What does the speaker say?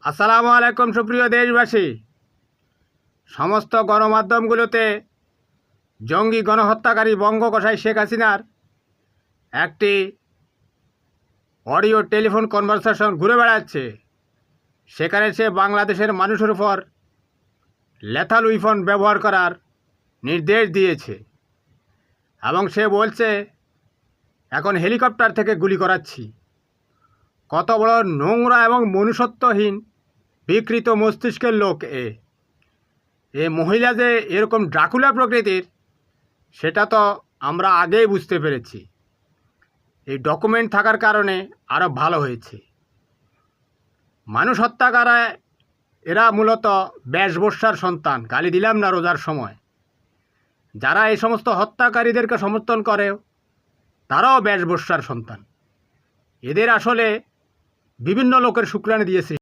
আসসালামু আলাইকুম সুপ্রিয় দেশবাসী। সমস্ত গণমাধ্যমগুলোতে জঙ্গি গণহত্যাকারী বঙ্গকসাই শেখ হাসিনার একটি অডিও টেলিফোন কনভারসেশন ঘুরে বেড়াচ্ছে। সেখানে সে বাংলাদেশের মানুষের উপর লেথাল উইপন ব্যবহার করার নির্দেশ দিয়েছে এবং সে বলছে এখন হেলিকপ্টার থেকে গুলি করাচ্ছি। কত বড় নোংরা এবং মনুষ্যত্বহীন বিকৃত মস্তিষ্কের লোক এ মহিলা যে এরকম ড্রাকুলা প্রকৃতির সেটা তো আমরা আগেই বুঝতে পেরেছি। এই ডকুমেন্ট থাকার কারণে আরও ভালো হয়েছে। মানুষ হত্যাকারী এরা মূলত ব্যাসবস্যার সন্তান। গালি দিলাম না রোজার সময়। যারা এই সমস্ত হত্যাকারীদেরকে সমর্থন করে তারাও ব্যাসবস্যার সন্তান। এদের আসলে বিভিন্ন লোকের শুক্রাণী দিয়েছে।